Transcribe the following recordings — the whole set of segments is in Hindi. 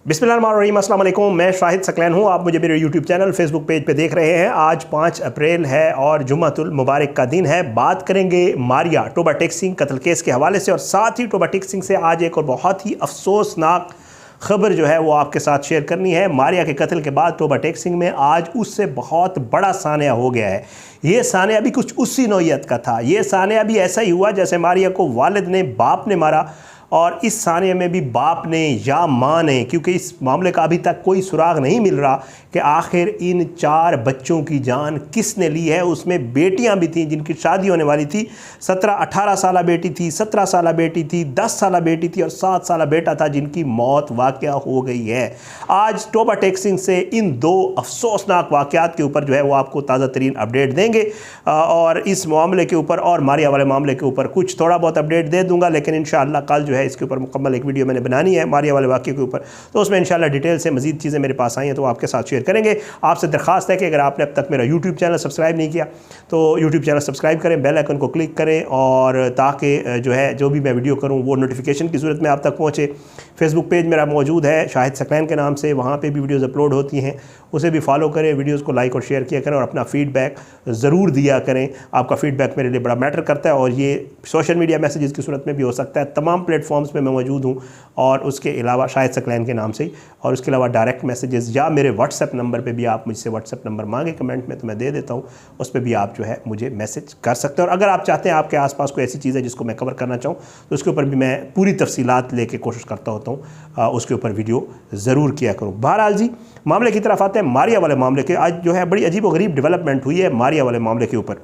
बिस्मिल्लाहिर्रहमानिर्रहीम, अस्सलाम वालेकुम। मैं शाहिद सकलैन हूँ। आप मुझे मेरे यूट्यूब चैनल फेसबुक पेज पे देख रहे हैं। आज 5 अप्रैल है और जुम्मतुल मुबारक का दिन है। बात करेंगे मारिया टोबा टेक सिंह कत्ल केस के हवाले से और साथ ही टोबा टेक सिंह से आज एक और बहुत ही अफसोसनाक खबर जो है वो आपके साथ शेयर करनी है। मारिया के कत्ल के बाद टोबा टेक सिंह में आज उससे बहुत बड़ा सानिया हो गया है। ये सानिया भी कुछ उसी नौइयत का था। ये सानिया भी ऐसा ही हुआ जैसे मारिया को वालिद ने बाप ने मारा, और इस सानिया में भी बाप ने या माँ ने, क्योंकि इस मामले का अभी तक कोई सुराग नहीं मिल रहा कि आखिर इन 4 बच्चों की जान किसने ली है। उसमें बेटियां भी थीं जिनकी शादी होने वाली थी। 17-18 साल बेटी थी, 17 साल बेटी थी, 10 साल बेटी थी और 7 साल बेटा था जिनकी मौत वाक़या हो गई है। आज टोबा टेक सिंह से इन 2 अफसोसनाक वाक़यात के ऊपर जो है वो आपको ताज़ा तरीन अपडेट देंगे और इस मामले के ऊपर और मारिया वाले मामले के ऊपर कुछ थोड़ा बहुत अपडेट दे दूँगा, लेकिन इंशाअल्लाह कल जो है इसके ऊपर मुकम्मल एक वीडियो मैंने बनानी है मारिया वाले वाक़े के ऊपर, तो उसमें इंशाल्लाह डिटेल से मज़ीद चीज़ें मेरे पास आई हैं तो आपके साथ शेयर करेंगे। आपसे दरख्वास्त है कि अगर आपने अब तक मेरा यूट्यूब चैनल सब्सक्राइब नहीं किया तो यूट्यूब चैनल सब्सक्राइब करें, बेल आइकन को क्लिक करें और ताकि जो है जो भी मैं वीडियो करूँ वो नोटिफिकेशन की सूरत में आप तक पहुँचे। फेसबुक पेज मेरा मौजूद है शाहिद सकलैन के नाम से, वहाँ पर भी वीडियोज़ अपलोड होती हैं, उसे भी फॉलो करें, वीडियोज़ को लाइक और शेयर किया करें और अपना फ़ीडबैक ज़रूर दिया करें। आपका फ़ीडबैक मेरे लिए बड़ा मैटर करता है और ये सोशल मीडिया मैसेजेस की सूरत में भी हो सकता है। तमाम प्लेटफॉर्म्स पे मैं मौजूद हूँ और उसके अलावा शाहिद सकलैन के नाम से ही, और उसके अलावा डायरेक्ट मैसेजेस या मेरे व्हाट्सएप नंबर पे भी आप मुझसे व्हाट्सएप नंबर मांगे कमेंट में तो मैं दे देता हूँ, उस पर भी आप जो है मुझे मैसेज कर सकते हैं। और अगर आप चाहते हैं आपके आसपास कोई ऐसी चीज़ है जिसको मैं कवर करना चाहूँ तो उसके ऊपर भी मैं पूरी तफसीलात लेके कोशिश करता होता हूँ उसके ऊपर वीडियो ज़रूर किया करूँ। बहरहाल जी, मामले की तरफ आते हैं। मारिया वाले मामले के आज जो है बड़ी अजीब व गरीब डेवलपमेंट हुई है मारिया वाले मामले के ऊपर।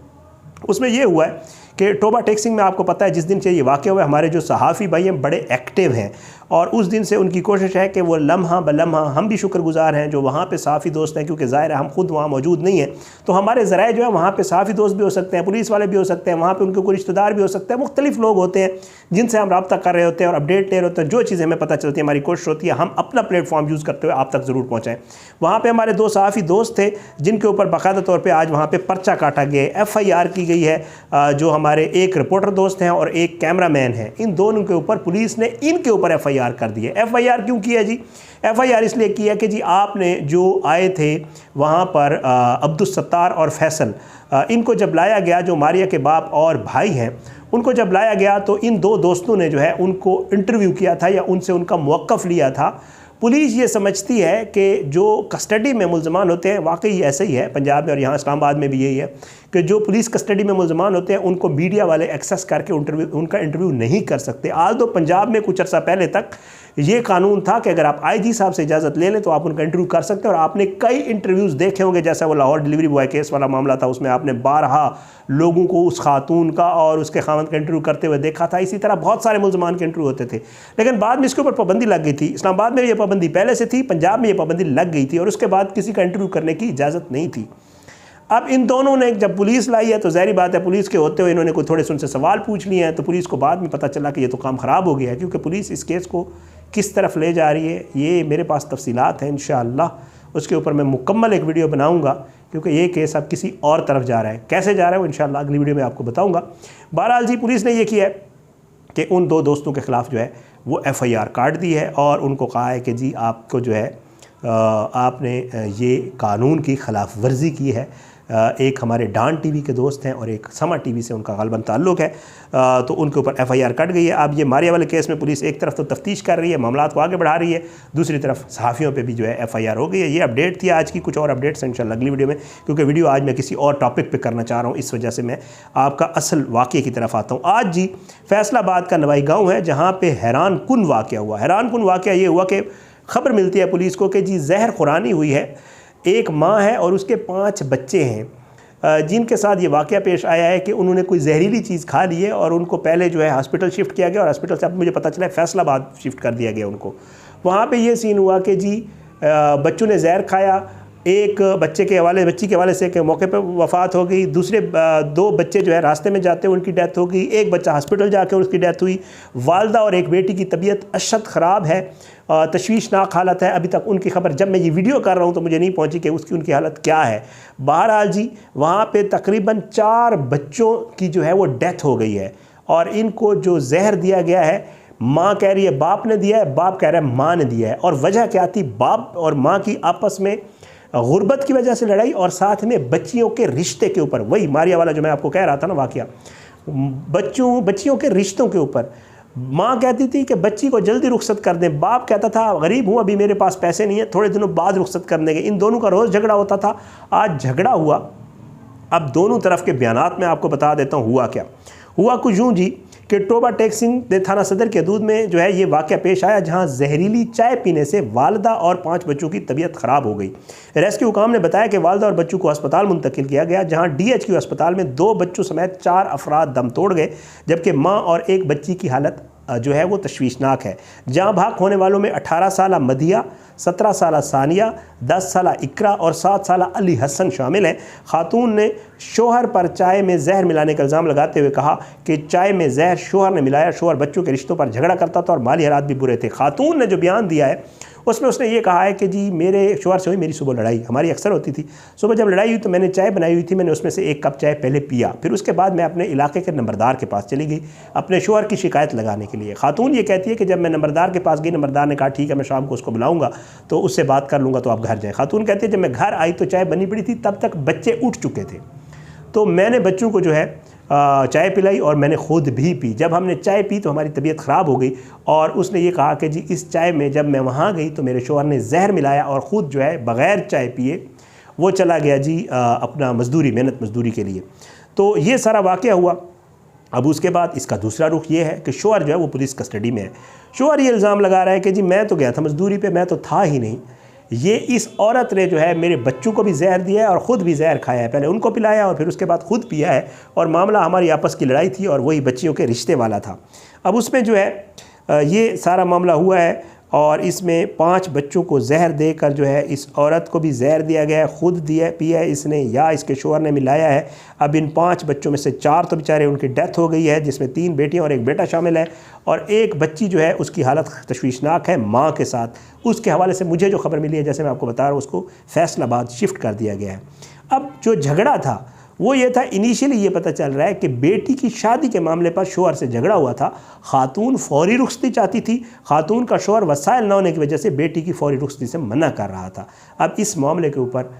उसमें यह हुआ है कि टोबा टेक सिंह में आपको पता है जिस दिन से ये वाक़या हुआ है हमारे जो सहाफ़ी भाई हैं बड़े एक्टिव हैं और उस दिन से उनकी कोशिश है कि वो लम्हा ब लम्हा, हम भी शुक्रगुजार हैं जो वहाँ पे सहाफ़ी दोस्त हैं, क्योंकि ज़ाहिर है हम खुद वहाँ मौजूद नहीं हैं तो हमारे ज़राए जो है वहाँ पे सहाफ़ी दोस्त भी हो सकते हैं, पुलिस वाले भी हो सकते हैं, वहाँ पे उनके कोई रिश्तेदार भी हो सकते हैं, मुख्तलिफ लोग होते हैं जिनसे हम रब्ता कर रहे होते हैं और अपडेट ले रहे होते हैं। जो चीज़ें हमें पता चलती है हमारी कोशिश होती है हम अपना प्लेटफॉर्म यूज़ करते हुए आप तक ज़रूर पहुँचाएँ। वहाँ पर हमारे 2 सहाफ़ी दोस्त थे जिनके ऊपर बाकायदा तौर पर आज वहाँ पर पर्चा काटा गया है, FIR की गई है। जो हमारे एक रिपोर्टर दोस्त हैं और एक कैमरामैन है, इन दोनों के ऊपर पुलिस ने इनके ऊपर FIR कर दी है। FIR क्यों किया जी? FIR इसलिए किया कि जी आपने जो आए थे वहाँ पर अब्दुल सत्तार और फैसल, इनको जब लाया गया, जो मारिया के बाप और भाई हैं, उनको जब लाया गया तो इन 2 दोस्तों ने जो है उनको इंटरव्यू किया था या उनसे उनका मौक़िफ़ लिया था। पुलिस ये समझती है कि जो कस्टडी में मुल्ज़मान होते हैं, वाकई ऐसा ही है पंजाब में और यहाँ इस्लामाबाद में भी यही है कि जो पुलिस कस्टडी में मुल्ज़मान होते हैं उनको मीडिया वाले एक्सेस करके उनका इंटरव्यू नहीं कर सकते। आज तो पंजाब में कुछ अर्सा पहले तक ये कानून था कि अगर आप IG साहब से इजाज़त ले लें तो आप उनका इंटरव्यू कर सकते हैं। और आपने कई इंटरव्यूज़ देखे होंगे, जैसा वो लाहौर डिलीवरी बॉय केस वाला मामला था, उसमें आपने 12 लोगों को, उस खातून का और उसके खावंद का इंटरव्यू करते हुए देखा था। इसी तरह बहुत सारे मुल्ज़मान के इंटरव्यू होते थे, लेकिन बाद में इसके ऊपर पाबंदी लग गई थी। इस्लामाबाद में ये पाबंदी पहले से थी, पंजाब में ये पाबंदी लग गई थी और उसके बाद किसी का इंटरव्यू करने की इजाज़त नहीं थी। अब इन दोनों ने जब पुलिस लाई है तो ज़ाहिर बात है पुलिस के होते हुए इन्होंने कोई थोड़े से उनसे सवाल पूछ लिए हैं, तो पुलिस को बाद में पता चला कि ये तो काम ख़राब हो गया है, क्योंकि पुलिस इस केस को किस तरफ ले जा रही है ये मेरे पास तफसीलात हैं। इंशाअल्लाह उसके ऊपर मैं मुकम्मल एक वीडियो बनाऊँगा, क्योंकि ये केस अब किसी और तरफ जा रहा है। कैसे जा रहा है वो इंशाअल्लाह अगली वीडियो में आपको बताऊँगा। बहरहाल जी, पुलिस ने यह किया है कि उन 2 दोस्तों के ख़िलाफ़ जो है वो FIR काट दी है और उनको कहा है कि जी आपको जो है आपने ये कानून की ख़िलाफ़ वर्जी की है। एक हमारे डान TV के दोस्त हैं और एक समा TV से उनका ग़ालिबन ताल्लुक़ है, तो उनके ऊपर FIR कट गई है। अब ये मारिया वाले केस में पुलिस एक तरफ तो तफ्तीश कर रही है, मामलात को आगे बढ़ा रही है, दूसरी तरफ सहाफ़ियों पे भी जो है FIR हो गई है। ये अपडेट थी आज की, कुछ और अपडेट्स हैं इंशाअल्लाह अगली वीडियो में, क्योंकि वीडियो आज मैं किसी और टॉपिक पर करना चाह रहा हूँ, इस वजह से मैं आपका असल वाक़े की तरफ आता हूँ। आज जी फैसलाबाद का नवाई गाँव है जहाँ पर हैरान कुन वाक़या हुआ। हैरान कुन वाक़या ये हुआ कि ख़बर मिलती है पुलिस को कि जी जहर खुरानी हुई है। एक माँ है और उसके 5 बच्चे हैं जिनके साथ ये वाक़या पेश आया है कि उन्होंने कोई जहरीली चीज़ खा ली है और उनको पहले जो है हॉस्पिटल शिफ्ट किया गया और हॉस्पिटल से अब मुझे पता चला है फैसलाबाद शिफ्ट कर दिया गया उनको। वहाँ पे ये सीन हुआ कि जी बच्चों ने जहर खाया, एक बच्ची के हवाले से कि मौके पर वफ़ात हो गई, दूसरे 2 बच्चे जो है रास्ते में जाते उनकी डेथ हो गई, एक बच्चा हॉस्पिटल जाके उसकी डेथ हुई। वालदा और एक बेटी की तबीयत अशद ख़राब है, तशवीशनाक हालत है। अभी तक उनकी खबर जब मैं ये वीडियो कर रहा हूँ तो मुझे नहीं पहुँची कि उनकी हालत क्या है। बहरहाल जी वहाँ पे तकरीबन 4 बच्चों की जो है वो डेथ हो गई है और इनको जो जहर दिया गया है माँ कह रही है बाप ने दिया है, बाप कह रहा है माँ ने दिया है। और वजह क्या थी? बाप और माँ की आपस में गुर्बत की वजह से लड़ाई और साथ में बच्चियों के रिश्ते के ऊपर। वही मारिया वाला जो मैं आपको कह रहा था ना वाकया, बच्चियों के रिश्तों के ऊपर। माँ कहती थी कि बच्ची को जल्दी रुखसत कर दें, बाप कहता था गरीब हूँ, अभी मेरे पास पैसे नहीं है, थोड़े दिनों बाद रुखसत कर देंगे। इन दोनों का रोज़ झगड़ा होता था। आज झगड़ा हुआ। अब दोनों तरफ के बयानात में आपको बता देता हूँ हुआ क्या। हुआ कुछ यूँ जी कि टोबा टेक्सिंग थाना सदर के हदूद में जो है ये वाक़या पेश आया, जहां जहरीली चाय पीने से वालदा और 5 बच्चों की तबीयत ख़राब हो गई। रेस्क्यू हुकाम ने बताया कि वालदा और बच्चों को अस्पताल मुंतकिल किया गया, जहां DHQ अस्पताल में 2 बच्चों समेत 4 अफराद दम तोड़ गए, जबकि माँ और एक बच्ची की हालत जो है वो तशवीशनाक है। जहाँ भाग होने वालों में 18 साल मदिया, 17 साल सानिया, 10 साल इकरा और 7 साल अली हसन शामिल हैं। खातून ने शोहर पर चाय में जहर मिलाने का इल्ज़ाम लगाते हुए कहा कि चाय में जहर शोहर ने मिलाया। शोहर बच्चों के रिश्तों पर झगड़ा करता था और माली हालात भी बुरे थे। खातून ने जो बयान दिया है उसमें उसने ये कहा है कि जी मेरे शोहर से हुई मेरी सुबह लड़ाई, हमारी अक्सर होती थी। सुबह जब लड़ाई हुई तो मैंने चाय बनाई हुई थी, मैंने उसमें से 1 कप चाय पहले पिया, फिर उसके बाद मैं अपने इलाके के नंबरदार के पास चली गई अपने शोहर की शिकायत लगाने के लिए। खातून ये कहती है कि जब मैं नंबरदार के पास गई, नंबरदार ने कहा ठीक है मैं शाम को उसको बुलाऊंगा तो उससे बात कर लूँगा तो आप घर जाएँ। खातून कहती है जब मैं घर आई तो चाय बनी पड़ी थी, तब तक बच्चे उठ चुके थे, तो मैंने बच्चों को जो है चाय पिलाई और मैंने ख़ुद भी पी। जब हमने चाय पी तो हमारी तबीयत ख़राब हो गई और उसने ये कहा कि जी इस चाय में जब मैं वहाँ गई तो मेरे शोहर ने जहर मिलाया और ख़ुद जो है बग़ैर चाय पिए वो चला गया जी अपना मेहनत मजदूरी के लिए। तो ये सारा वाक़या हुआ। अब उसके बाद इसका दूसरा रुख ये है कि शोहर जो है वो पुलिस कस्टडी में है। शोहर ये इल्ज़ाम लगा रहा है कि जी मैं तो गया था मजदूरी पे, मैं तो था ही नहीं, ये इस औरत ने जो है मेरे बच्चों को भी जहर दिया है और ख़ुद भी जहर खाया है, पहले उनको पिलाया और फिर उसके बाद ख़ुद पिया है। और मामला हमारी आपस की लड़ाई थी और वही बच्चियों के रिश्ते वाला था। अब उसमें जो है ये सारा मामला हुआ है और इसमें 5 बच्चों को जहर देकर जो है इस औरत को भी जहर दिया गया है, ख़ुद दिया पिया है इसने या इसके शोहर ने मिलाया है। अब इन 5 बच्चों में से 4 तो बेचारे उनकी डेथ हो गई है, जिसमें 3 बेटियां और 1 बेटा शामिल है, और एक बच्ची जो है उसकी हालत तशवीशनाक है माँ के साथ। उसके हवाले से मुझे जो खबर मिली है, जैसे मैं आपको बता रहा हूँ, उसको फैसलाबाद शिफ्ट कर दिया गया है। अब जो झगड़ा था वो ये था, इनिशियली ये पता चल रहा है कि बेटी की शादी के मामले पर शोहर से झगड़ा हुआ था। खातून फौरी रुखसती चाहती थी, खातून का शोहर वसाइल न होने की वजह से बेटी की फौरी रुखसती से मना कर रहा था। अब इस मामले के ऊपर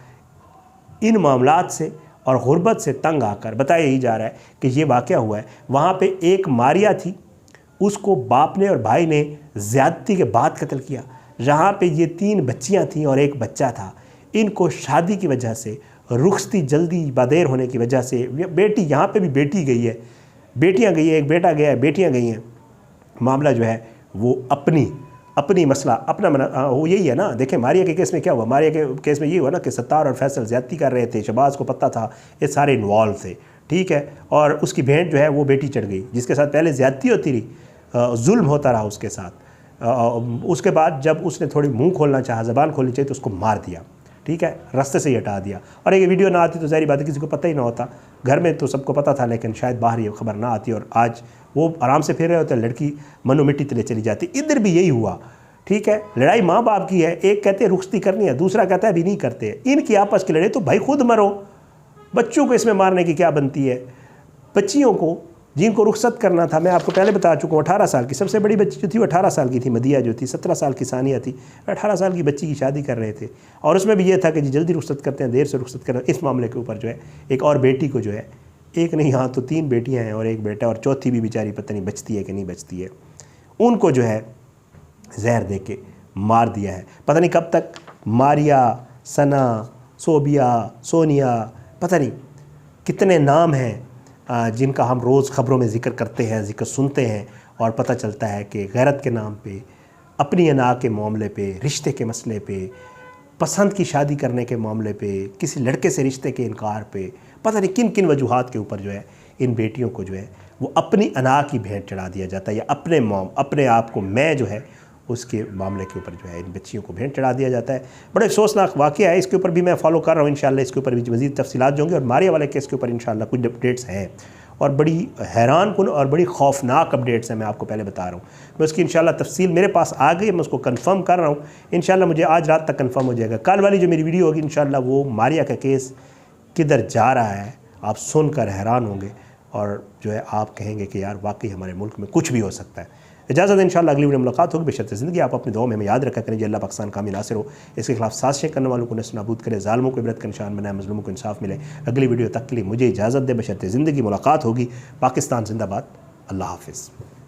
इन मामलात से और गुर्बत से तंग आकर बताया ही जा रहा है कि ये वाक़या हुआ है। वहाँ पे एक मारिया थी, उसको बाप ने और भाई ने ज़्यादती के बाद कत्ल किया। जहाँ पे ये 3 बच्चियाँ थीं और 1 बच्चा था, इनको शादी की वजह से, रुखसती जल्दी बदेर होने की वजह से, बेटी यहाँ पे भी बेटी गई है, बेटियाँ गई है, 1 बेटा गया है, बेटियाँ गई हैं। मामला जो है वो अपनी मसला अपना वो यही है ना। देखें मारिया के केस में क्या हुआ, मारिया के केस में ये हुआ ना कि सत्तार और फैसल ज़्यादती कर रहे थे, शहबाज को पता था, ये सारे इन्वॉल्व थे, ठीक है। और उसकी भेंट जो है वो बेटी चढ़ गई, जिसके साथ पहले ज़्यादती होती रही, जुल्म होता रहा उसके साथ। उसके बाद जब उसने थोड़ी मुँह खोलना चाहा, ज़बान खोलनी चाहिए, तो उसको मार दिया, ठीक है, रास्ते से ही हटा दिया। और ये वीडियो ना आती तो ज़ाहिर बात है किसी को पता ही ना होता, घर में तो सबको पता था, लेकिन शायद बाहर ये खबर ना आती और आज वो आराम से फिर रहे होते, लड़की मनो मिट्टी तले चली जाती। इधर भी यही हुआ, ठीक है। लड़ाई माँ बाप की है, एक कहते हैं रुखसती करनी है, दूसरा कहता है अभी नहीं करते। इनकी आपस की लड़ाई, तो भाई खुद मरो, बच्चों को इसमें मारने की क्या बनती है। बच्चियों को जिनको रुखसत करना था, मैं आपको पहले बता चुका हूँ, 18 साल की सबसे बड़ी बच्ची जो थी वो 18 साल की थी, मदिया जो थी, 17 साल की सानिया थी, 18 साल की बच्ची की शादी कर रहे थे। और उसमें भी ये था कि जी जल्दी रुखसत करते हैं, देर से रुखसत करते हैं। इस मामले के ऊपर जो है एक और बेटी को जो है, एक नहीं हाँ तो 3 बेटियाँ हैं और 1 बेटा, और चौथी भी बेचारी पता नहीं बचती है कि नहीं बचती है, उनको जो है जहर दे के मार दिया है। पता नहीं कब तक मारिया, सना, सोबिया, सोनिया, पता नहीं कितने नाम हैं जिनका हम रोज़ ख़बरों में ज़िक्र करते हैं, ज़िक्र सुनते हैं, और पता चलता है कि गैरत के नाम पे, अपनी अना के मामले पे, रिश्ते के मसले पे, पसंद की शादी करने के मामले पे, किसी लड़के से रिश्ते के इनकार पे, पता नहीं किन किन वजूहात के ऊपर जो है इन बेटियों को जो है वो अपनी अना की भेंट चढ़ा दिया जाता है, या अपने आप को मैं जो है उसके मामले के ऊपर जो है इन बच्चियों को भेंट चढ़ा दिया जाता है। बड़े अफसोसनाक वाक़या है, इसके ऊपर भी मैं फॉलो कर रहा हूँ, इंशाल्लाह इसके ऊपर भी मज़ीद तफसीलात जो होंगी। और मारिया वाले केस के ऊपर इंशाल्लाह कुछ अपडेट्स हैं और बड़ी हैरान कुन और बड़ी खौफनाक अपडेट्स हैं, मैं आपको पहले बता रहा हूँ। मैं उसकी इंशाल्लाह तफसील मेरे पास आ गई, मैं उसको कन्फर्म कर रहा हूँ, इंशाल्लाह मुझे आज रात तक कन्फर्म हो जाएगा। कल वाली जो मेरी वीडियो होगी इंशाल्लाह वो मारिया का केस किधर जा रहा है, आप सुनकर हैरान होंगे और जो है आप कहेंगे कि यार वाकई हमारे मुल्क में कुछ भी हो सकता है। इजाज़त है, इंशाअल्लाह अगली वीडियो मुलाकात होगी। बेशर्त ज़िंदगी आप अपनी दुआ में हमें याद रखा करें। अल्लाह पाकिस्तान कामी नासिर हो, इसके खिलाफ साजिशें करने वालों को नस्ल नाबूद करे, ज़ालिमों को इबरत का निशान बनाए, मज़लूमों को इंसाफ मिले। अगली वीडियो तक के लिए मुझे इजाज़त दे, बेशर्त ज़िंदगी मुलाकात होगी। पाकिस्तान जिंदाबाद। अल्लाह हाफ़िज़।